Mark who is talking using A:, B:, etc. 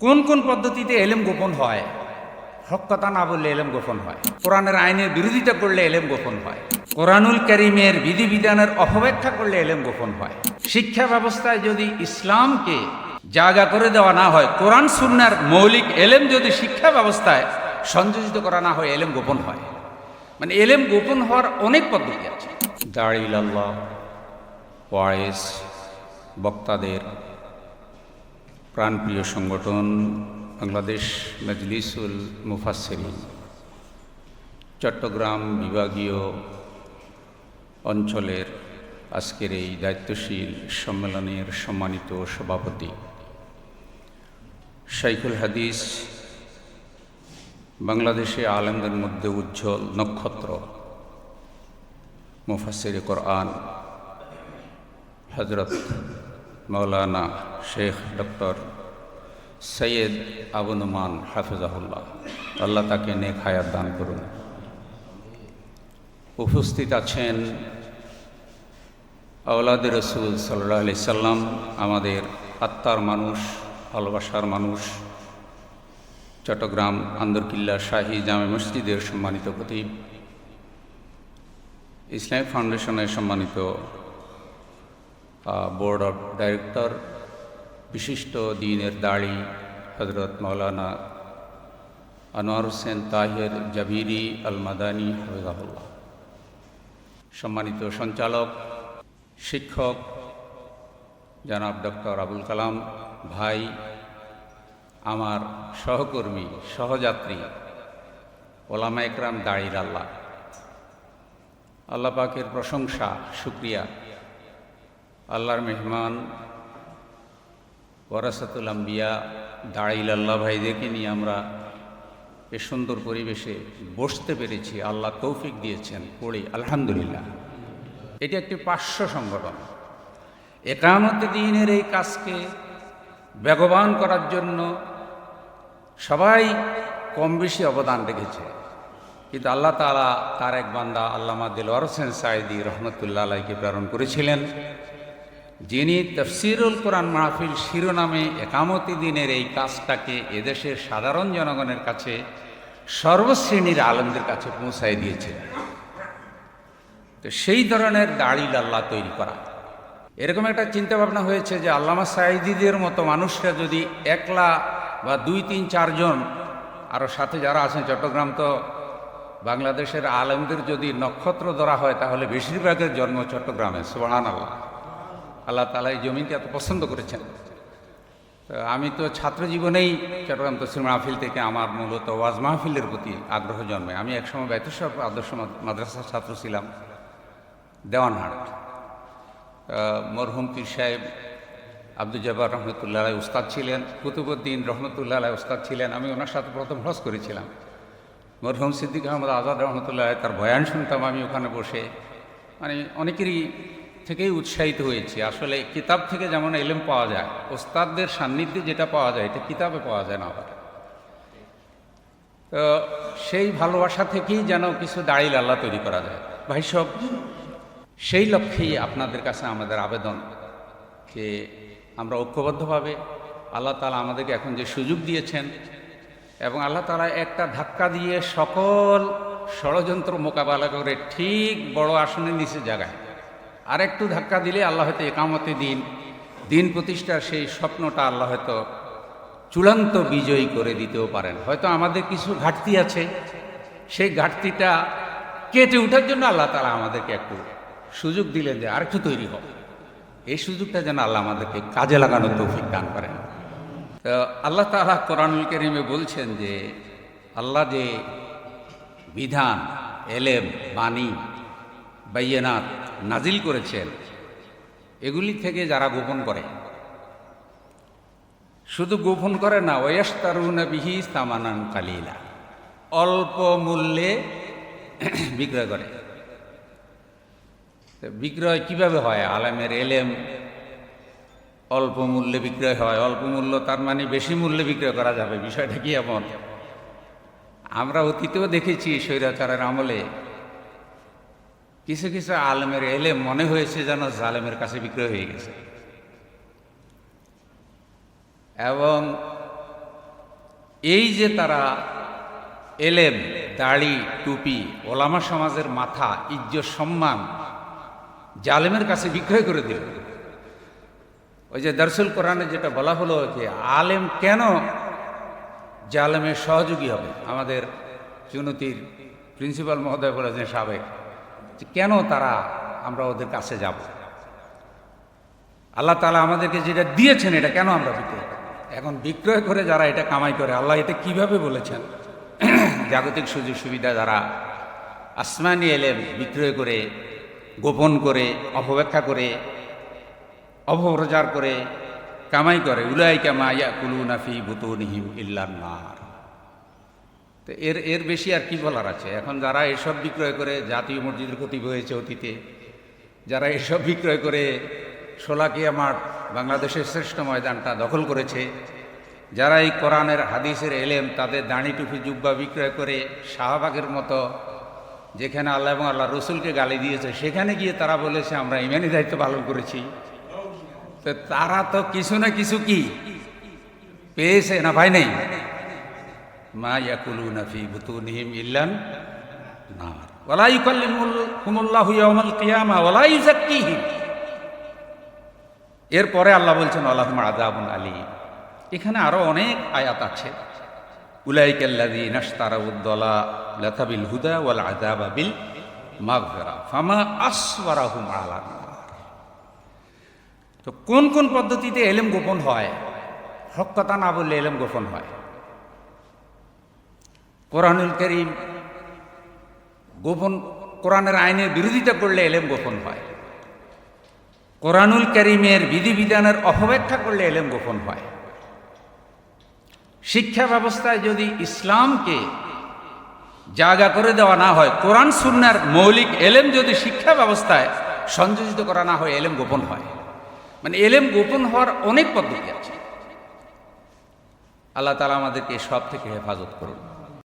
A: কোন কোন পদ্ধতিতে এলেম গোপন হয়? হক কথা না বললে এলেম গোপন হয়। কোরআনের আইনের বিরোধিতা করলে এলেম গোপন হয়। কোরআনুল কারীমের বিধিবিধানের অপব্যাখ্যা করলে এলেম গোপন হয়। শিক্ষা ব্যবস্থায় যদি ইসলামকে জায়গা করে দেওয়া না হয়, কোরআন সুন্নাহর মৌলিক এলেম যদি শিক্ষা ব্যবস্থায় সংযোজিত করা না হয়, এলেম গোপন হয়। মানে এলেম গোপন হওয়ার অনেক পদ্ধতি আছে। দাঁড়ি ইলাল্লাহ, ওয়াইস, বক্তাদের প্রাণপ্রিয় সংগঠন বাংলাদেশ মজলিসুল মুফাসসিরিন চট্টগ্রাম বিভাগীয় অঞ্চলের আজকের এই দায়িত্বশীল সম্মেলনের সম্মানিত সভাপতি শাইখুল হাদিস, বাংলাদেশে আলেমদের মধ্যে উজ্জ্বল নক্ষত্র, মুফাসসিরে কোরআন হযরত মাওলানা শেখ ডক্টর সৈয়দ আবু নোমান হাফিজাহুল্লাহ, আল্লাহ তাকে নেক হায়াত দান করুন। উপস্থিত আছেন আওলাদে রসুল সাল্লাল্লাহু আলাইহি সাল্লাম, আমাদের আত্মার মানুষ, ভালোবাসার মানুষ, চট্টগ্রাম আন্দরকিল্লা শাহী জামে মসজিদের সম্মানিত খতিব, ইসলামিক ফাউন্ডেশনের সম্মানিত বোর্ড অফ ডাইরেক্টর, বিশিষ্ট দ্বীনের দাড়ি হযরত মাওলানা আনোয়ার হোসেন তাহের জাবিরি আল মাদানী হাফিজাহুল্লাহ, সম্মানিত সঞ্চালক, শিক্ষক জনাব ডক্টর আবুল কালাম ভাই, আমার সহকর্মী, সহযাত্রী ওলামা একরাম, দাঁড়ির আল্লাহ, আল্লাহ পাকের প্রশংসা, শুকরিয়া। আল্লাহর মেহমান ওয়ারাসাতুল আম্বিয়া দাঁড়িল আল্লাহ ভাইদেরকে নিয়ে আমরা এ সুন্দর পরিবেশে বসতে পেরেছি, আল্লাহ তৌফিক দিয়েছেন, পড়ি আলহামদুলিল্লাহ। এটি একটি পার্শ্ব সংগঠন। একামতে দ্বীনের এই কাজকে বেগবান করার জন্য সবাই কম বেশি অবদান রেখেছে, কিন্তু আল্লাহ তাআলা তার এক বান্দা আল্লামা দেলোয়ার হোসেন সাঈদী রহমতুল্লাহ আলাইকে প্রেরণ করেছিলেন, যিনি তাফসীরুল কোরআন মাহফিল শিরোনামে একামতে দ্বীনের এই কাজটাকে এদেশের সাধারণ জনগণের কাছে, সর্বশ্রেণীর আলেমদের কাছে পৌঁছায় দিয়েছিলেন। তো সেই ধরনের দাঁড়িল আল্লাহ তৈরি করা, এরকম একটা চিন্তাভাবনা হয়েছে যে আল্লামা সাঈদীদের মতো মানুষরা যদি একলা বা 2-3-4 জন, আরও সাথে যারা আছেন, চট্টগ্রাম তো বাংলাদেশের আলেমদের যদি নক্ষত্র ধরা হয় তাহলে বেশিরভাগের জন্ম চট্টগ্রামে। সুবহানাল্লাহ, আল্লাহ তাআলা এই জমিনকে এত পছন্দ করেছেন। তো আমি তো ছাত্র জীবনেই চট্টগ্রাম তফসির মাহফিল থেকে আমার মূলত ওয়াজ মাহফিলের প্রতি আগ্রহ জন্মে। আমি একসময় বাইতুসাহ আদর্শ মাদ্রাসার ছাত্র ছিলাম, দেওয়ানহাট। মরহুম পীর সাহেব আব্দুল জব্বার রহমতুল্লাহ আলাইহি উস্তাদ ছিলেন, কুতুবউদ্দিন রহমতুল্লাহ আলাইহি উস্তাদ ছিলেন। আমি ওনার সাথে প্রথম হজ করেছিলাম। মরহুম সিদ্দিক আহমদ আজাদ রহমতুল্লাহ তার বয়ান শুনতাম আমি ওখানে বসে। মানে অনেকেরই থেকেই উৎসাহিত হয়েছি। আসলে কিতাব থেকে যেমন এলেম পাওয়া যায়, ওস্তাদদের সান্নিধ্যে যেটা পাওয়া যায় এটা কিতাবে পাওয়া যায় না। আবার তো সেই ভালোবাসা থেকেই যেন কিছু দাঁড়িল আল্লাহ তৈরি করা যায়। ভাই সব, সেই লক্ষ্যেই আপনাদের কাছে আমাদের আবেদন যে আমরা ঐক্যবদ্ধভাবে, আল্লাহ তাআলা আমাদেরকে এখন যে সুযোগ দিয়েছেন এবং আল্লাহ তাআলা একটা ধাক্কা দিয়ে সকল ষড়যন্ত্র মোকাবেলা করে ঠিক বড় আসনের নিচে জায়গায় আর একটু ধাক্কা দিলে আল্লাহ হয়তো একামতে দিন প্রতিষ্ঠার সেই স্বপ্নটা আল্লাহ হয়তো চূড়ান্ত বিজয়ী করে দিতেও পারেন। হয়তো আমাদের কিছু ঘাটতি আছে, সেই ঘাটতিটা কেটে ওঠার জন্য আল্লাহ তাআলা আমাদেরকে একটু সুযোগ দিলেন যে আর একটু তৈরি হবে। এই সুযোগটা যেন আল্লাহ আমাদেরকে কাজে লাগানোর তৌফিক দান করেন। তো আল্লাহ তাআলা কোরআনুল কারীমে বলছেন যে আল্লাহ যে বিধান, এলেম, বাণী, বাইয়িনাত নাজিল করেছেন, এগুলি থেকে যারা গোপন করে, শুধু গোপন করে না, ওয়াস্তারুনা বিহি সামানান কালিলা, অল্প মূল্যে বিক্রয় করে। বিক্রয় কিভাবে হয়? আলেমের এলেম অল্প মূল্যে বিক্রয় হয়। অল্প মূল্য তার মানে বেশি মূল্যে বিক্রয় করা যাবে, বিষয়টা কি এমন? আমরা অতীতেও দেখেছি স্বৈরাচারের আমলে কিছু কিছু আলেমের এলেম মনে হয়েছে যেন জালেমের কাছে বিক্রয় হয়ে গেছে। এবং এই যে তারা এলেম, দাড়ি, টুপি, ওলামা সমাজের মাথা, ইজ্জত, সম্মান জালেমের কাছে বিক্রয় করে দিল। ওই যে দারসুল কোরআনে যেটা বলা হলো যে আলেম কেন জালেমের সহযোগী হবে, আমাদের চুনতির প্রিন্সিপাল মহোদয় বলেছেন সাবেক, যে কেন তারা আমরা ওদের কাছে যাব, আল্লাহ তাআলা আমাদেরকে যেটা দিয়েছেন এটা কেন আমরা বিক্রয় করব? এখন বিক্রয় করে যারা এটা কামাই করে, আল্লাহ এটা কিভাবে বলেছেন? জাগতিক সুযোগ সুবিধা যারা আসমানি এলেম বিক্রয় করে, গোপন করে, অপব্যাখ্যা করে, অপপ্রচার করে কামাই করে, উলাইকা মা ইয়াকুলুনা ফি বুতুনিহিম ইল্লান নার। তো এর বেশি আর কি বলার আছে? এখন যারা এসব বিক্রয় করে, জাতীয় মসজিদের খতিব হয়েছে অতীতে, যারা এসব বিক্রয় করে শোলাকিয়া মাঠ, বাংলাদেশের শ্রেষ্ঠ ময়দানটা দখল করেছে, যারা এই কোরআনের হাদিসের এলেম, তাদের দাড়ি টুপি জুব্বা বিক্রয় করে শাহবাগের মতো, যেখানে আল্লাহ এবং আল্লাহ রসুলকে গালি দিয়েছে, সেখানে গিয়ে তারা বলেছে আমরা ইমানি দায়িত্ব পালন করেছি। তো তারা তো কিছু না কিছু কি পেয়েছে না ভাই? নেই। মা ইয়াকুলুনা ফি বুতুনিহিম ইল্লান নার ওয়ালা ইউকাল্লিমুহুমুল্লাহু ইয়াওমাল কিয়ামা ওয়ালা ইউযাক্কিহিম। এরপরে আল্লাহ বলছেন ওয়ালাহুম আযাবুন আলীম। এখানে আরো অনেক আয়াত আছে। উলাইকাল্লাযীনা ইশতারাউদ-দালালাতা বিল হুদা ওয়াল আযাবা বিল মাগফিরা ফামা আসওয়ারাহুম আলান নার। তো কোন কোন পদ্ধতিতে এলেম গোপন হয়? হক কথা না বললে এলেম গোপন হয়। কোরআনুল কারীম গোপন, কোরআনের আইনের বিরোধিতা করলে এলেম গোপন হয়। কোরআনুল কারীমের বিধিবিধানের অপব্যাখ্যা করলে এলেম গোপন হয়। শিক্ষা ব্যবস্থায় যদি ইসলামকে জায়গা করে দেওয়া না হয়, কোরআন সুন্নাহর মৌলিক এলেম যদি শিক্ষা ব্যবস্থায় সংযোজিত করা না হয়, এলেম গোপন হয়। মানে এলেম গোপন হওয়ার অনেক পদ্ধতি আছে। আল্লাহ তাআলা আমাদেরকে সব থেকে হেফাজত করুন।